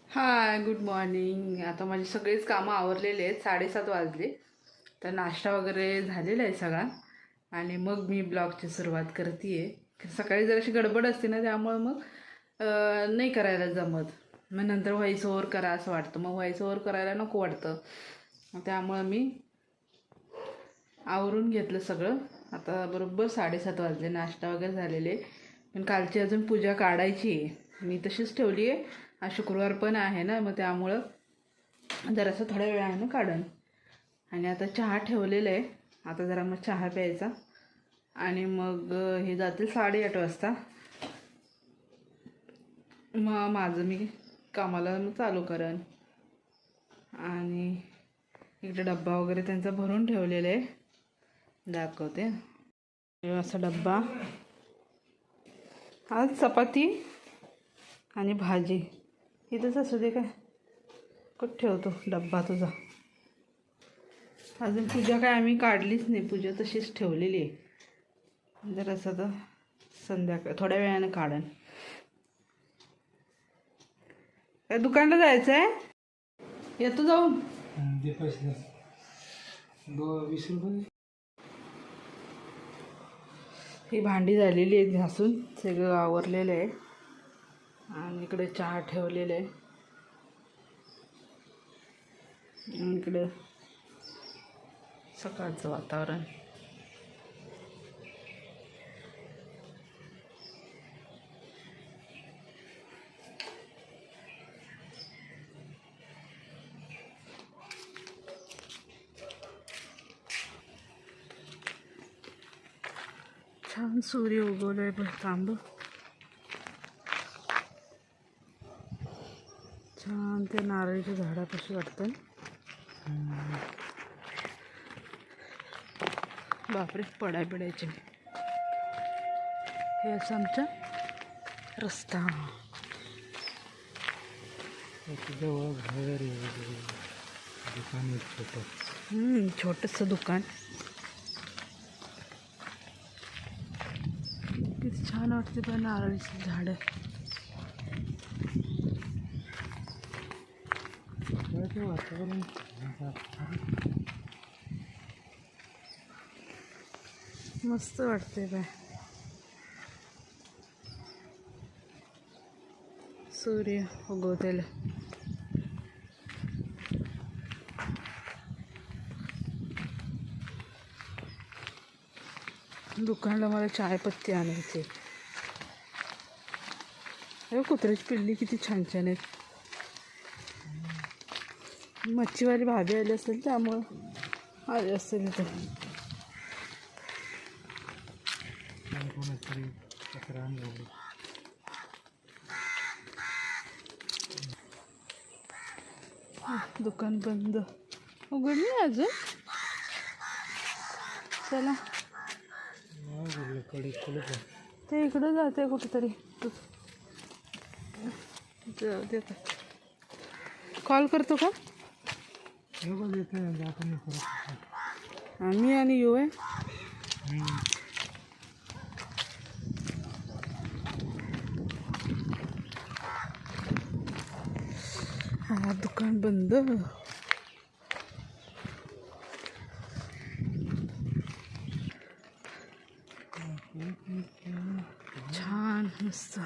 हाय, good morning. आता माझी सगळीच कामं आवरलेली आहेत. 7:30 वाजले. तर नाश्ता वगैरे झालेला आहे सगळा आणि मग मी ब्लॉगची सुरुवात करते आहे. सकाळी जराशी गडबड असते ना, त्यामुळं मग नाही करायला जमत. मग नंतर व्हॉईस ओव्हर करा असं वाटतं. मग व्हॉईस ओव्हर करायला नको वाटतं. मग त्यामुळं मी आवरून घेतलं सगळं. आता बरोबर 7:30 वाजले. नाश्ता वगैरे झालेले, पण कालची अजून पूजा काढायची आहे. मी तशीच ठेवली आहे. आज शुक्रवार पण आहे ना, मग त्यामुळं जरासं थोड्या वेळानं काढन. आणि आता चहा ठेवलेला आहे. आता जरा मग चहा प्यायचा आणि मग हे जातील 8:30 वाजता. मग माझं मी कामाला मग चालू करेन. आणि इकडे डब्बा वगैरे त्यांचा भरून ठेवलेला आहे, दाखवते. असा डब्बा, आज चपाती आणि भाजी. इथंच असू दे काय, कुठं ठेवतो डब्बा तुझा. अजून पूजा काय आम्ही काढलीच नाही, पूजा तशीच ठेवलेली आहे. जर असं तर संध्याकाळ थोड्या वेळानं काढन. काय दुकानला जायचं आहे? येतो जाऊन. 20 रुपये. ही भांडी झालेली आहेत घासून, सगळं आवरलेलं आहे. आणि इकडे चहा ठेवलेलं आहे. इकडे सकाळचं वातावरण. छान सूर्य उगवलाय पण तांब. छान ते नारळीच्या झाडापाशी वाटतं. बापरे, पडायचे. हे असं आमचा रस्ता. जवळ घर दुकान छोटं. छोटंसं दुकान. किती छान वाटते पण नारळीची झाडं. वातावरण मस्त वाटते बाय. सूर्य उगवतेला. दुकानला मला चायपत्ती आणायची. हे कुत्र्याची पिल्ली किती छान छान आहेत. मच्छीवाली भाभी आली असेल त्यामुळं आले असेल इथे. दुकान बंद, उघडली अजून. चला ते इकडं जाते कुठेतरी. देत कॉल करतो का आम्ही आणि येऊ आहे. हा दुकान बंद. छान मस्त.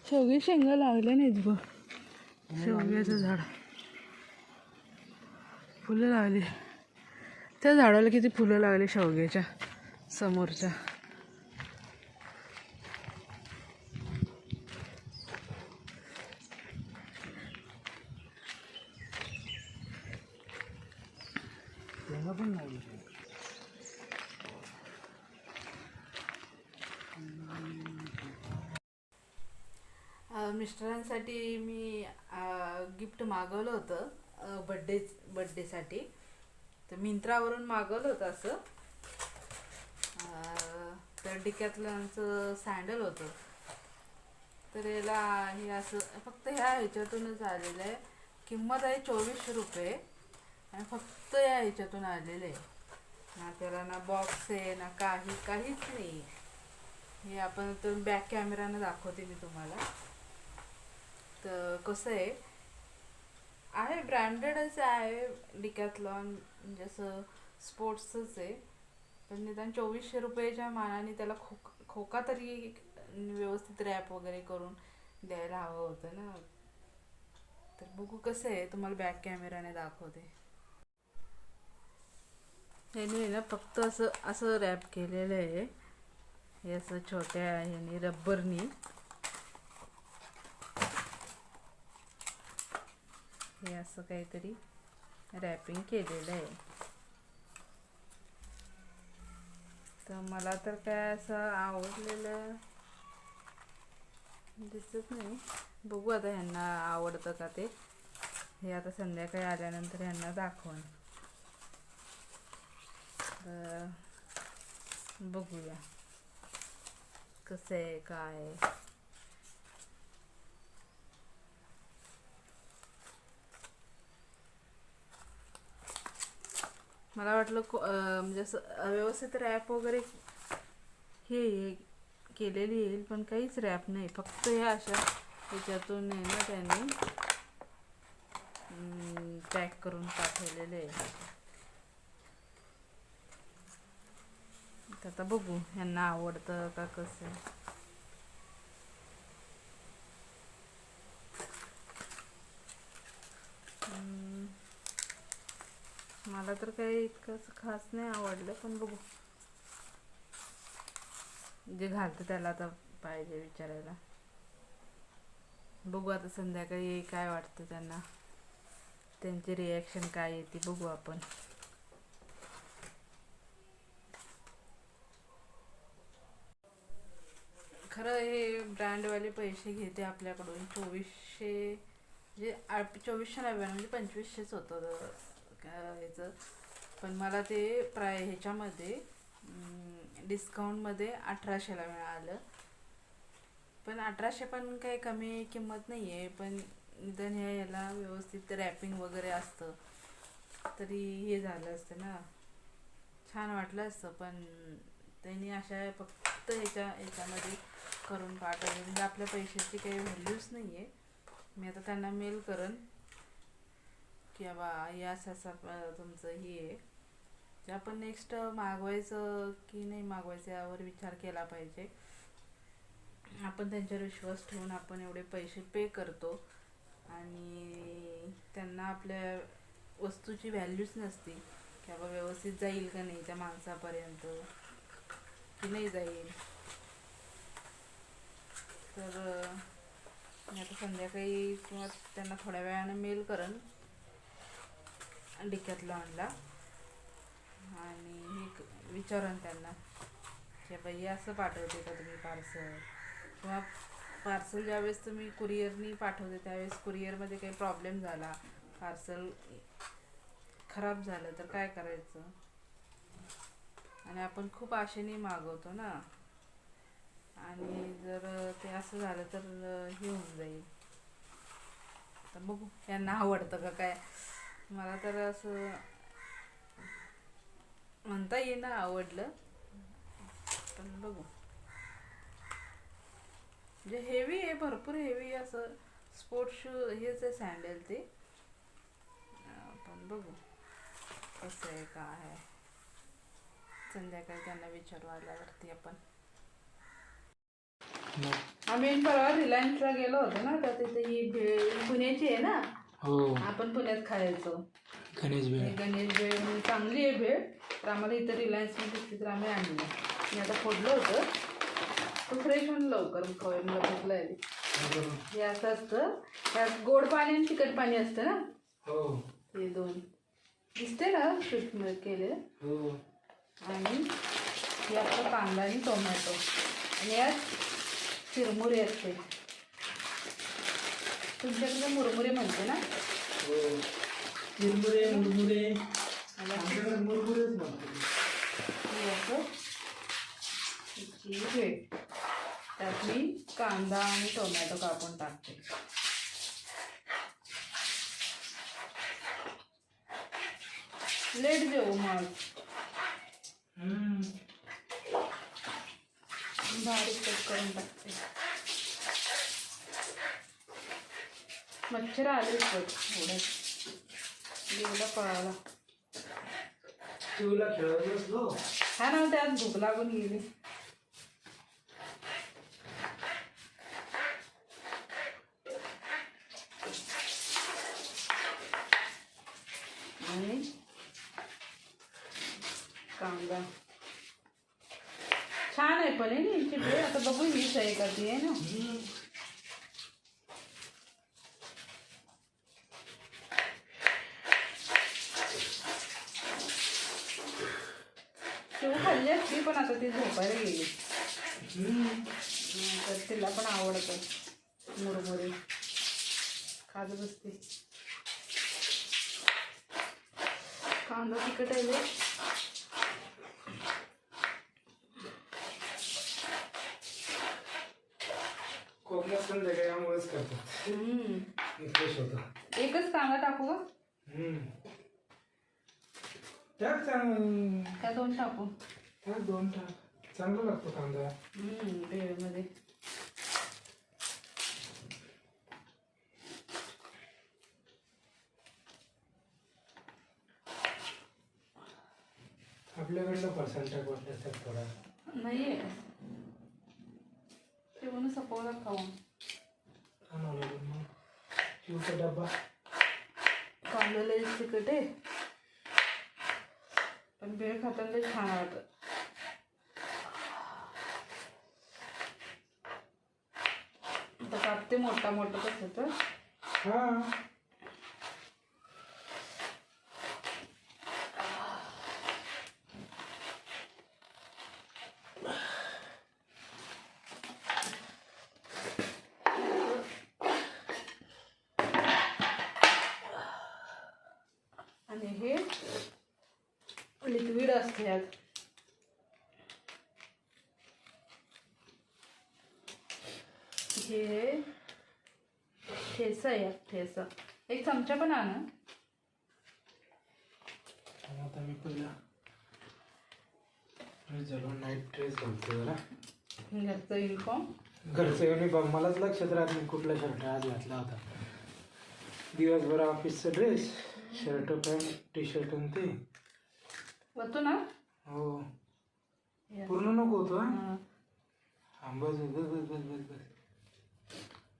शेवगे शेंगा लागले नाहीत बघ. शेवग्याचं झाड, फुलं लागली. त्या झाडाला किती फुलं लागली शेवग्याच्या समोरच्या. पण लागली. मिस्टरांसाठी मी गिफ्ट मागवलं होतं बड्डेसाठी. तर मिंत्रावरून मागवलं होतं असं. तर डिकॅथलॉनचं सँडल होतं. तर याला हे असं फक्त ह्या ह्याच्यातूनच आलेलं आहे. किंमत आहे 24 रुपये आणि फक्त या ह्याच्यातून आलेलं आहे. ना त्याला ना बॉक्स आहे ना काहीच नाही. हे आपण तर बॅक कॅमेरानं दाखवते मी तुम्हाला. तर कसं आहे ब्रँडेडच आहे डिकॅथलॉन, म्हणजे असं स्पोर्ट्सच आहे. पण निदान 2400 रुपयाच्या मानाने त्याला खोका तरी व्यवस्थित रॅप वगैरे करून द्यायला हवं होतं ना. तर बघू कसं आहे, तुम्हाला बॅक कॅमेराने दाखवते. ह्याने ना फक्त असं असं रॅप केलेलं आहे, हे असं छोट्या ह्याने रब्बरनी. हे असं काहीतरी रॅपिंग केलेलं आहे. तर मला तर काय असं आवडलेलं दिसत नाही. बघू आता ह्यांना आवडतं का ते. हे आता संध्याकाळी आल्यानंतर ह्यांना दाखवून बघूया कसं आहे काय आहे. मला वाटलं म्हणजे असं व्यवस्थित रॅप वगैरे हे केलेली येईल, पण काहीच रॅप नाही. फक्त हे अशा ह्याच्यातून आहे ना त्यांनी पॅक करून पाठवलेले आहे. आता बघू ह्यांना आवडतं का कसं. मला तर काही इतकं खास नाही आवडलं, पण बघू जे घालतं त्याला आता पाहिजे विचारायला. बघू आता संध्याकाळी काय वाटतं त्यांना, त्यांची रिॲक्शन काय येते बघू आपण. खरं हे ब्रँडवाले पैसे घेते आपल्याकडून 2400, म्हणजे 2499 म्हणजे 2500च होतं ह्याचं. पण मला ते ह्याच्यामध्ये डिस्काउंटमध्ये 1800ला मिळालं. पण 1800 पण काही कमी किंमत नाही आहे. पण निदान याला व्यवस्थित रॅपिंग वगैरे असतं तरी हे झालं असतं ना, छान वाटलं असतं. पण त्यांनी अशा फक्त ह्याच्यामध्ये करून पाठवलं, म्हणजे आपल्या पैशाची काही व्हॅल्यूच नाही आहे. मी आता त्यांना मेल करेन की बाबा हे असं तुमचं हे आहे. जे आपण नेक्स्ट मागवायचं की नाही मागवायचं यावर विचार केला पाहिजे. आपण त्यांच्यावर विश्वास ठेवून आपण एवढे पैसे पे करतो आणि त्यांना आपल्या वस्तूची व्हॅल्यूच नसते की बाबा व्यवस्थित जाईल का नाही त्या माणसापर्यंत की नाही जाईल. तर मी आता संध्याकाळी किंवा त्यांना थोड्या वेळानं मेल करेन डिकॅथलॉनला आणि मी विचारेन त्यांना की बाई असं पाठवते का तुम्ही पार्सल, किंवा पार्सल ज्यावेळेस तुम्ही कुरिअरनी पाठवते त्यावेळेस कुरिअरमध्ये काही प्रॉब्लेम झाला, पार्सल खराब झालं तर काय करायचं. आणि आपण खूप आशेने मागवतो ना, आणि जर ते असं झालं तर हे होऊन जाईल. तर बघू यांना आवडतं का काय. मला तर असं म्हणता येईना आवडलं, पण बघू. म्हणजे हेवी आहे, भरपूर हेवी असं स्पोर्ट्स शू हेच आहे, सँडल ते. पण बघू कसं आहे काय आहे. संध्याकाळी त्यांना विचारू आल्यावरती आपण. आम्ही परवा रिलायन्सला गेलो होतो ना, तर तिथे ही भेळ पुण्याची आहे ना. हो, आपण पुण्यात खायचो गणेश भेळ. गणेश भेळ चांगली आहे भेळ. तर आम्हाला इथं रिलायन्समध्ये दिसली तर आम्ही आणली. मी आता फोडलं होतं तो फ्रेश म्हणून लवकर खाऊ मला भूक लागली. हे असं असतं, त्यात गोड पाणी आणि तिखट पाणी असतं ना. हो, हे दोन दिसते ना शूट केले. हो. आणि हे आपलं कांदा आणि टोमॅटो आणि यात चिरमुरे असते. तुमच्याकडे मुरमुरे म्हणते ना. हो, चिरमुरे मुरमुरे आमच्याकडे मुरमुरेच म्हणतो. हे असं भेळ, त्यात मी कांदा आणि टोमॅटो कापून टाकते. लेट जेऊ मग. बारीक कट करून टाकते. मच्छर आले एवढ्यात गेला पळाला. शिवला खेळत बसलो. हा ना त्यात भूक लागून गेली. आणि कांदा छान आहे पण आहे ना यांची भेळ. आता बघू हीच आहे का ती आहे ना. शिव खाल्ली असती पण आता ती झोपायला गेली. तर तिला पण आवडतं मुरमुरे खात बसते. कांदा तिखट आहे लय. कोकणात संध्याकाळी आंघोळच करतात. फ्रेश होतं. एकच कांदा टाकू का? टाक चांगलं. त्या दोन टाकू. टाक 2 टाक. चांगला लागतो कांदा. भेळमध्ये. आपल्याकडलं पर्सेंटाईज वाटलं तर थोडा नाही आहे ठेवून सपवला खाऊन. मग चिवचा डब्बा कांदा लय तिखट आहे पण भेळ खाताना लय छान वाटत. आता कापते मोठा मोठा कसं तर. हा आणि हे लिक्विड असते यात. हे ठेचा आहे यात. ठेचा 1 चमचा पण आण. आता मी पहिला नाईट ड्रेस घालतो जरा. घरचं युनिफॉर्म. घरचं युनिफॉर्म मलाच लक्षात राहत नाही कुठला शर्ट आज घातला होता. दिवसभर ऑफिसचा dress, shirt pant, T shirt आणि ते होतो ना. हो पूर्ण नको होतो. हा बस बस बस बस बस बस.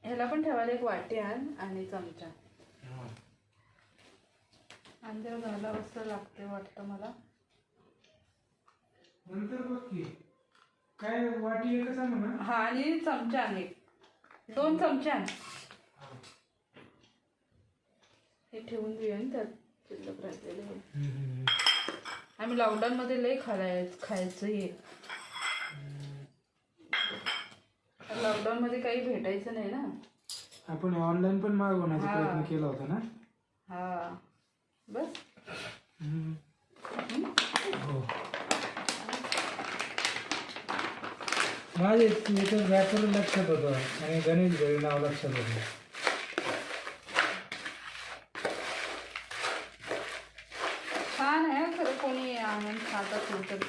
ह्याला पण ठेवायला 1 वाटी आण आणि चमचा. आणि तेव्हा घाला असं लागते वाटतं मला. नंतर बघ की काय वाटी एकच आहे म्हणा. हा आणि चमचा आणि 2 चमचे आण. हे ठेवून देऊया ना त्यात शिल्लक राहिलेले. आम्ही लॉकडाऊनमध्ये लय खायचं हे. लॉकडाऊनमध्ये काही भेटायचं नाही ना. आपण ऑनलाईन पण मागवण्याचा प्रयत्न केला होता ना. हा बस. हो माझे याचं व्याकरण लक्षात होतं आणि गणेश भेळ नाव लक्षात होतं. छान आहे खरं कोणी आणून खात असेल तर.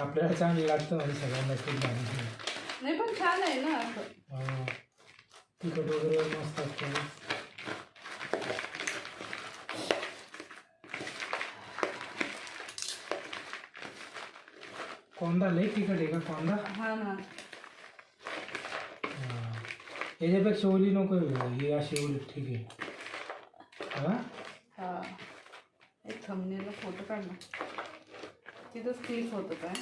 आपल्याला चांगलं लागतं म्हणजे सगळ्यांना खूप नाही पण छान आहे ना असं. तिखट वगैरे मस्त असतं. कोंदा लई तिखट आहे का कोंदा. हा ना. याच्यापेक्षा ओली नको ही अशी ओली ठीक आहे. हा हा एक थंबनेलला फोटो काढ ना. तिथंच क्लिक होतं काय.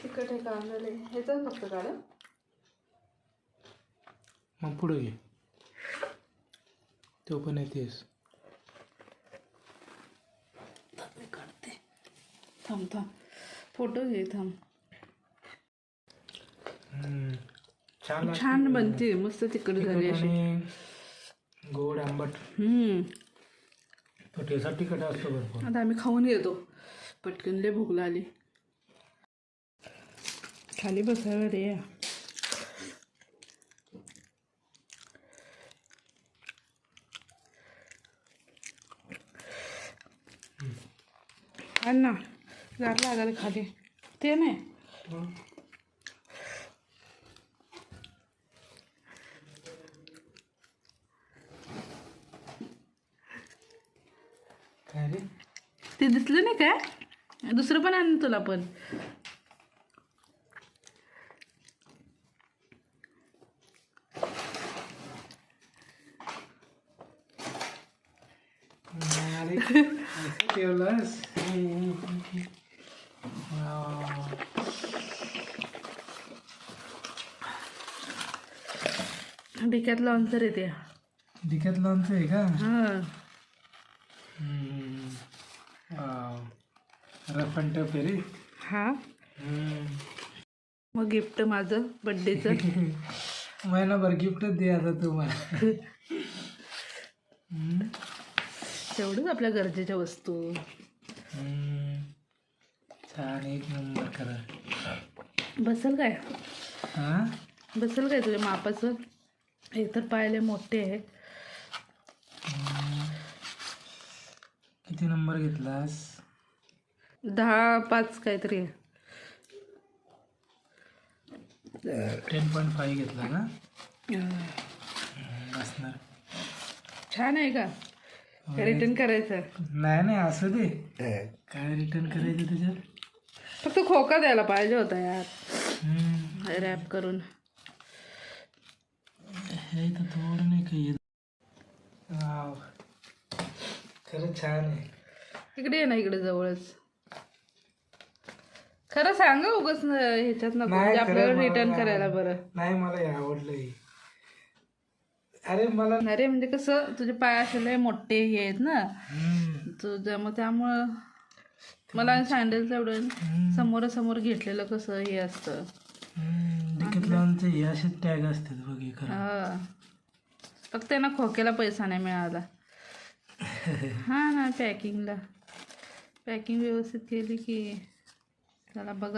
तिखट आहे कांदा लय. ह्याचाच फक्त काढ. मग पुढे घे तो पण येतेस. मी काढते. थांब थांब फोटो घे थांब. छान बनते मस्त तिखट झाली अशी. गोड आंबट. तो ठेचा तिखट असतो भरपूर. आता आम्ही खाऊन येतो पटकन. लय भूक लागली. खाली बसायला रे. आण ना गार लागायला खाली. ते नाही काय रे ते दिसलं नाही काय? दुसरं पण आण तुला पण. अरे असं ठेवलंस. डिक्यात लॉन्सर येते. डिकॅथलॉनचं आहे का? हां रफ अँड टफ आहे रे. हां मग गिफ्ट माझं बड्डेचं. महिनाभर गिफ्टच दे आता तुम्हाला. तेवढंच आपल्या गरजेच्या वस्तू. छान एक नंबर करा. बसेल काय? हां बसेल काय तुझ्या मापाचं? हे तर पाहिले मोठे आहे. किती नंबर घेतलास? 10.5 काहीतरी आहे. 10.5 घेतला ना? असणार. छान आहे का? रिटर्न करायचं? नाही नाही असू दे. काय रिटर्न करायचं त्याच्यात? फक्त खोका द्यायला पाहिजे होता यार, रॅप करून. हे तर थोडं नाही काही. वाव खरंच छान आहे. इकडे ये ना, इकडे जवळच. खरं सांगा उगाच ह्याच्यात नको, नाही, म्हणजे खरं आपल्याला मला रिटर्न नाही करायला बरं. नाही मला हे आवडलंय. अरे मला अरे म्हणजे कसं तुझे पाय असे मोठे हे आहेत ना तुझ्या, मग त्यामुळं मला सँडलचं एवढं समोरासमोर घेतलेलं कसं हे असतं. डिकॅथलॉनचे हे असे टॅग असतात बघ हे खरं. हा फक्त त्यांना खोक्याला पैसा नाही मिळाला. हा ना, पॅकिंग व्यवस्थित केली की त्याला बघा.